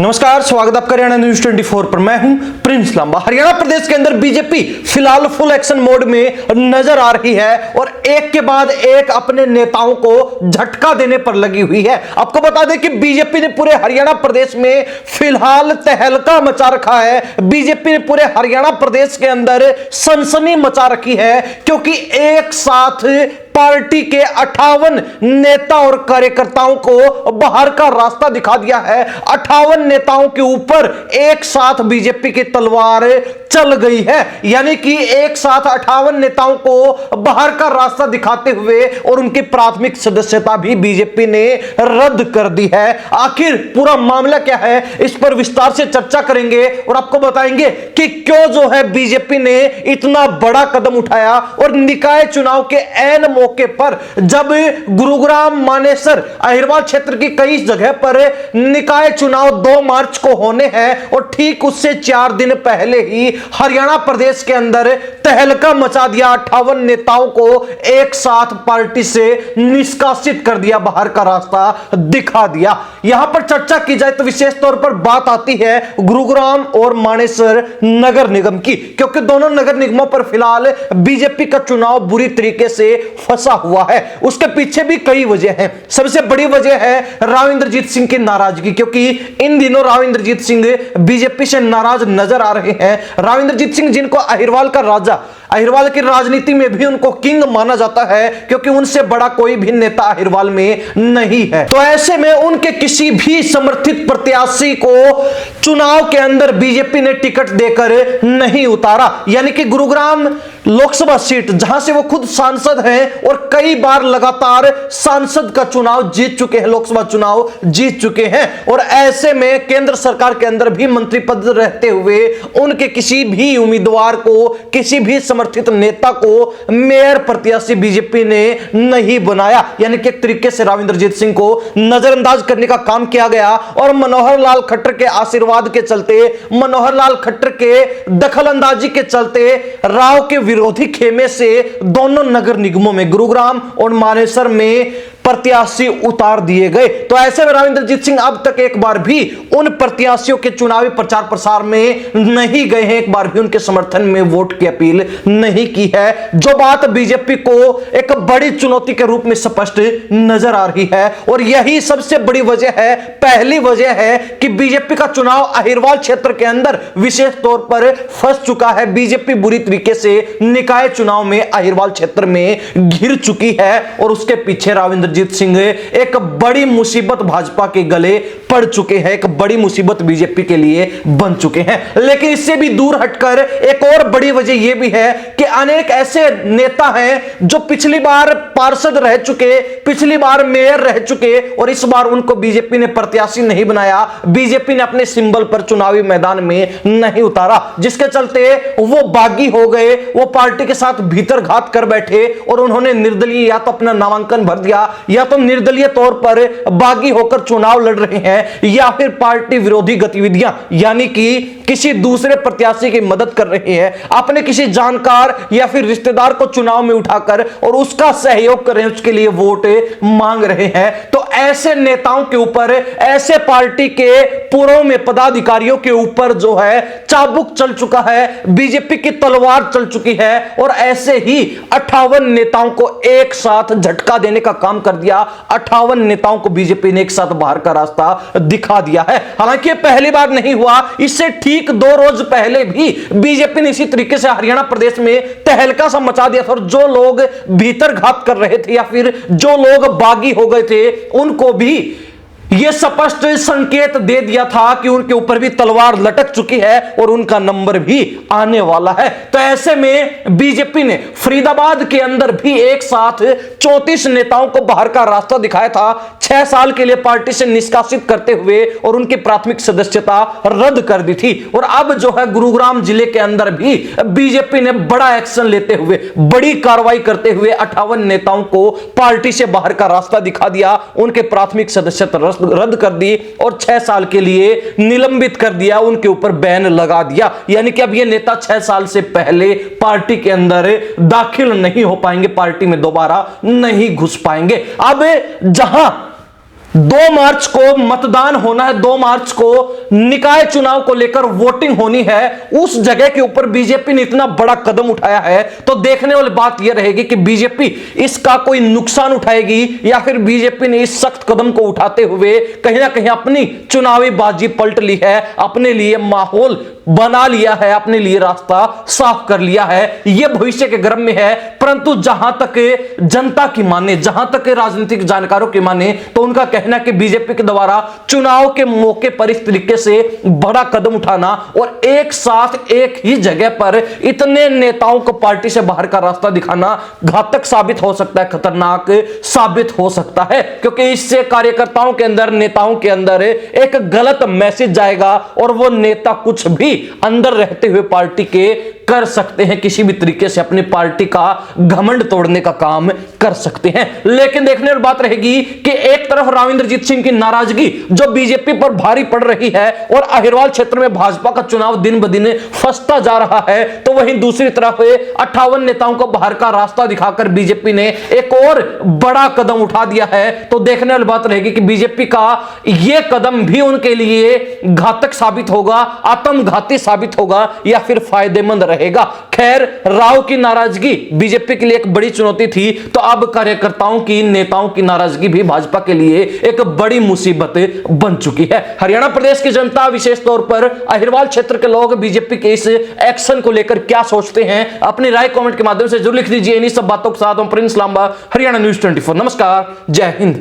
नमस्कार, स्वागत आपका हरियाणा न्यूज 24 पर। मैं हूं प्रिंस लांबा। हरियाणा प्रदेश के अंदर बीजेपी फिलहाल फुल एक्शन मोड में नजर आ रही है और एक के बाद एक अपने नेताओं को झटका देने पर लगी हुई है। आपको बता दें कि बीजेपी ने पूरे हरियाणा प्रदेश में फिलहाल तहलका मचा रखा है। बीजेपी ने पूरे हरियाणा प्रदेश के अंदर सनसनी मचा रखी है, क्योंकि एक साथ पार्टी के 58 नेता और कार्यकर्ताओं को बाहर का रास्ता दिखा दिया है। 58 नेताओं के ऊपर एक साथ बीजेपी की तलवार चल गई है, यानी कि एक साथ 58 नेताओं को बाहर का रास्ता दिखाते हुए और उनकी प्राथमिक सदस्यता भी बीजेपी ने रद्द कर दी है। आखिर पूरा मामला क्या है, इस पर विस्तार से चर्चा करेंगे और आपको बताएंगे कि क्यों जो है बीजेपी ने इतना बड़ा कदम उठाया और निकाय चुनाव के ऐन मौके पर, जब गुरुग्राम, मानेसर, अहिरवाल क्षेत्र की कई जगह पर निकाय चुनाव 2 मार्च को होने हैं और ठीक उससे 4 दिन पहले ही हरियाणा प्रदेश के अंदर तहलका मचा दिया। 58 नेताओं को एक साथ पार्टी से निष्कासित कर दिया, बाहर का रास्ता दिखा दिया। यहां पर चर्चा की जाए तो विशेष तौर पर बात आती है गुरुग्राम और मानेसर नगर निगम की, क्योंकि दोनों नगर निगमों पर फिलहाल बीजेपी का चुनाव बुरी तरीके से फंसा हुआ है। उसके पीछे भी कई वजह हैं। सबसे बड़ी वजह है राव इंद्रजीत सिंह की नाराजगी, क्योंकि इन दिनों राव इंद्रजीत सिंह बीजेपी से नाराज नजर आ रहे हैं। राव इंद्रजीत सिंह, जिनको अहिरवाल का राजा, अहिरवाल की राजनीति में भी उनको किंग माना जाता है, क्योंकि उनसे बड़ा कोई भी नेता अहिरवाल में नहीं है। तो ऐसे में उनके किसी भी समर्थित प्रत्याशी को चुनाव के अंदर बीजेपी ने टिकट देकर नहीं उतारा। यानी कि गुरुग्राम लोकसभा सीट, जहां से वो खुद सांसद हैं और कई बार लगातार सांसद का चुनाव जीत चुके हैं, लोकसभा चुनाव जीत चुके हैं, और ऐसे में केंद्र सरकार के अंदर भी मंत्री पद रहते हुए उनके किसी भी उम्मीदवार को, किसी भी समर्थित नेता को मेयर प्रत्याशी बीजेपी ने नहीं बनाया। यानी कि एक तरीके से राव इंद्रजीत सिंह को नजरअंदाज करने का काम किया गया और मनोहर लाल खट्टर के आशीर्वाद के चलते, मनोहर लाल खट्टर के दखल अंदाजी के चलते राव के विरोधी खेमे से दोनों नगर निगमों में, गुरुग्राम और मानेसर में प्रत्याशी उतार दिए गए। तो ऐसे में राव इंद्रजीत सिंह अब तक एक बार भी उन प्रत्याशियों के चुनावी प्रचार प्रसार में नहीं गए हैं, एक बार भी उनके समर्थन में वोट की अपील नहीं की है, जो बात बीजेपी को एक बड़ी चुनौती के रूप में स्पष्ट नजर आ रही है। और यही सबसे बड़ी वजह है, पहली वजह है कि बीजेपी का चुनाव अहिरवाल क्षेत्र के अंदर विशेष तौर पर फंस चुका है। बीजेपी बुरी तरीके से निकाय चुनाव में अहिरवाल क्षेत्र में घिर चुकी है और उसके पीछे राव इंद्रजीत सिंह एक बड़ी मुसीबत भाजपा के गले पड़ चुके हैं, एक बड़ी मुसीबत बीजेपी के लिए बन चुके हैं। लेकिन इससे भी दूर हटकर एक और बड़ी वजह यह भी है कि अनेक ऐसे नेता हैं जो पिछली बार पार्षद रह चुके, पिछली बार मेयर रह चुके और इस बार उनको बीजेपी ने प्रत्याशी नहीं बनाया, बीजेपी ने अपने सिंबल पर चुनावी मैदान में नहीं उतारा, जिसके चलते वो बागी हो गए, वो पार्टी के साथ भीतर घात कर बैठे और उन्होंने निर्दलीय या तो अपना नामांकन भर दिया या तो निर्दलीय तौर पर बागी होकर चुनाव लड़ रहे हैं, या फिर पार्टी विरोधी गतिविधियां, यानी कि किसी दूसरे प्रत्याशी की मदद कर रहे हैं, अपने किसी जानकार या फिर रिश्तेदार को चुनाव में उठाकर और उसका सहयोग कर रहे हैं, उसके लिए वोट मांग रहे हैं। तो ऐसे नेताओं के ऊपर, ऐसे पार्टी के पूर्व में पदाधिकारियों के ऊपर जो है चाबुक चल चुका है, बीजेपी की तलवार चल चुकी है और ऐसे ही 58 नेताओं को एक साथ झटका देने का काम कर दिया। 58 नेताओं को बीजेपी ने एक साथ बाहर का रास्ता दिखा दिया है। हालांकि पहली बार नहीं हुआ, इससे ठीक 2 रोज पहले भी बीजेपी ने इसी तरीके से हरियाणा प्रदेश में तहलका सा मचा दिया था और जो लोग भीतर घात कर रहे थे या फिर जो लोग बागी हो गए थे उनको भी यह स्पष्ट संकेत दे दिया था कि उनके ऊपर भी तलवार लटक चुकी है और उनका नंबर भी आने वाला है। तो ऐसे में बीजेपी ने फरीदाबाद के अंदर भी एक साथ 34 नेताओं को बाहर का रास्ता दिखाया था, 6 साल के लिए पार्टी से निष्कासित करते हुए और उनकी प्राथमिक सदस्यता रद्द कर दी थी। और अब जो है गुरुग्राम जिले के अंदर भी बीजेपी ने बड़ा एक्शन लेते हुए, बड़ी कार्रवाई करते हुए 58 नेताओं को पार्टी से बाहर का रास्ता दिखा दिया, उनके प्राथमिक सदस्यता रद्द कर दी और 6 साल के लिए निलंबित कर दिया, उनके ऊपर बैन लगा दिया। यानी कि अब ये नेता 6 साल से पहले पार्टी के अंदर दाखिल नहीं हो पाएंगे, पार्टी में दोबारा नहीं घुस पाएंगे। अब जहां 2 मार्च को मतदान होना है, 2 मार्च को निकाय चुनाव को लेकर वोटिंग होनी है। उस जगह के ऊपर बीजेपी ने इतना बड़ा कदम उठाया है, तो देखने वाली बात यह रहेगी कि बीजेपी इसका कोई नुकसान उठाएगी या फिर बीजेपी ने इस सख्त कदम को उठाते हुए कहीं ना कहीं अपनी चुनावी बाजी पलट ली है, अपने लिए माहौल बना लिया है, अपने लिए रास्ता साफ कर लिया है। यह भविष्य के गर्भ में है, परंतु जहां तक जनता की माने, जहां तक राजनीतिक जानकारों की माने, तो उनका कहना कि बीजेपी के द्वारा चुनाव के मौके पर इस तरीके से बड़ा कदम उठाना और एक साथ एक ही जगह पर इतने नेताओं को पार्टी से बाहर का रास्ता दिखाना घातक साबित हो सकता है, खतरनाक साबित हो सकता है, क्योंकि इससे कार्यकर्ताओं के अंदर, नेताओं के अंदर एक गलत मैसेज जाएगा और वो नेता कुछ भी अंदर रहते हुए पार्टी के कर सकते हैं, किसी भी तरीके से अपनी पार्टी का घमंड तोड़ने का काम कर सकते हैं। लेकिन देखने वाली बात रहेगी कि एक तरफ राविंद्रजीत सिंह की नाराजगी जो बीजेपी पर भारी पड़ रही है और अहिरवाल क्षेत्र में भाजपा का चुनाव दिन ब दिन फंसता जा रहा है, तो वहीं दूसरी तरफ 58 नेताओं को बाहर का रास्ता दिखाकर बीजेपी ने एक और बड़ा कदम उठा दिया है। तो देखने वाली बात रहेगी कि बीजेपी का यह कदम भी उनके लिए घातक साबित होगा, आत्मघाती साबित होगा या फिर फायदेमंद रहेगा। खैर, राव की नाराजगी बीजेपी के लिए एक बड़ी चुनौती थी, तो अब कार्यकर्ताओं की, नेताओं की नाराजगी भी भाजपा के लिए एक बड़ी मुसीबत बन चुकी है। हरियाणा प्रदेश की जनता, विशेष तौर पर अहिरवाल क्षेत्र के लोग बीजेपी के इस एक्शन को लेकर क्या सोचते हैं, अपनी राय कमेंट के माध्यम से जरूर लिख दीजिए। इन्हीं सब बातों के साथ प्रिंस लांबा, हरियाणा न्यूज 24। नमस्कार, जय हिंद।